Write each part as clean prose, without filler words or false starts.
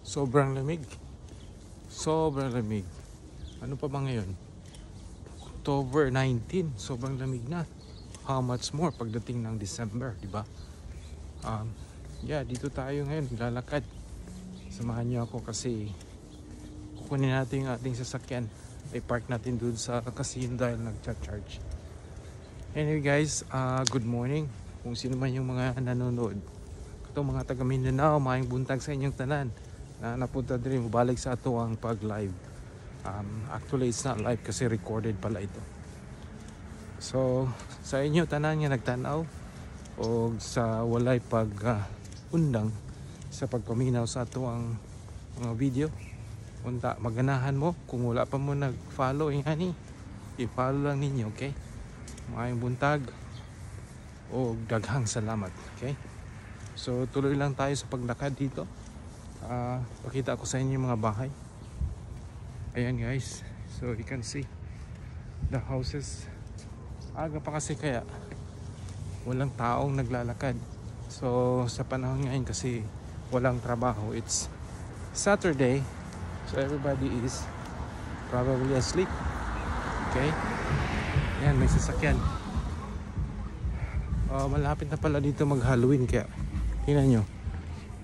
Sobrang lamig. Sobrang lamig. Ano pa ba ngayon? October 19. Sobrang lamig na. How much more pagdating ng December, di ba? Yeah, dito tayo ngayon, lalakad. Samahan niyo ako kasi kukunin natin yung ating sasakyan. I-park natin dun sa casino dahil nag-charge. Anyway guys, good morning. Kung sino man yung mga nanonood. Ito mga taga Mindanao, maayong buntag sa inyong tanan. Na napunta din balik sa ato ang pag-live. Actually it's not live kasi recorded pala ito. So sa inyo tanan nga nagtanaw o sa walay pag undang sa pagpaminaw sa ato ang mga video, unta maganahan mo. Kung wala pa mo nag-follow ingani, i-follow lang ninyo, okay? Maayong buntag o daghang salamat, okay? So tuloy lang tayo sa paglakad dito. Pakita ko sa inyo yung mga bahay. Ayan guys, so you can see the houses. Aga pa kasi kaya walang taong naglalakad. So sa panahon ngayon kasi walang trabaho, it's Saturday, so everybody is probably asleep. Okay, ayan may sasakyan. Malapit na pala dito mag Halloween kaya tingnan nyo,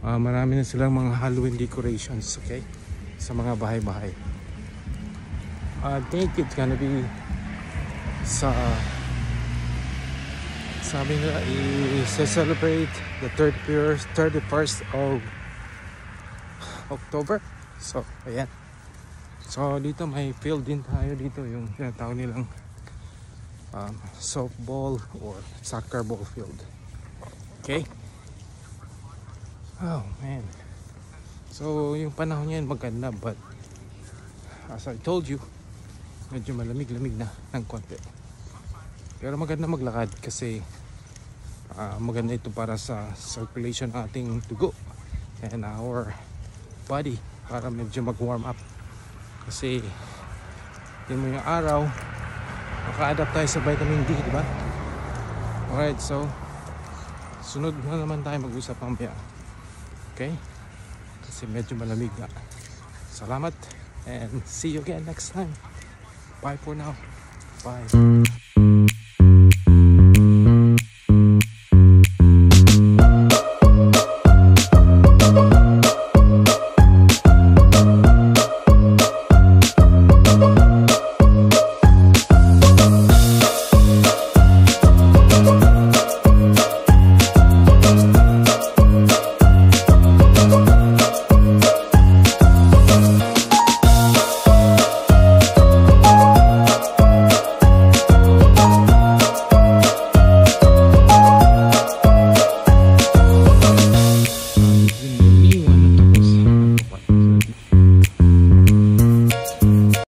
marami na silang mga Halloween decorations, okay, sa mga bahay-bahay. I think it's gonna be sa sabi nila i-celebrate the 31st of October. So ayan, so dito may field din tayo dito, yung tinatawag nilang softball or soccer ball field. Okay, oh man, so yung panahon yan maganda, but as I told you, medyo malamig-lamig na ng konti. Pero maganda maglakad kasi maganda ito para sa circulation ng ating dugo and our body, para medyo mag-warm up. Kasi yun mo yung araw, maka-adapt tayo sa vitamin D, di ba? Alright, so sunod na naman tayo mag-usap mamaya. Okay? Kasi medyo malamig na. Salamat and see you again next time. Bye for now. Bye.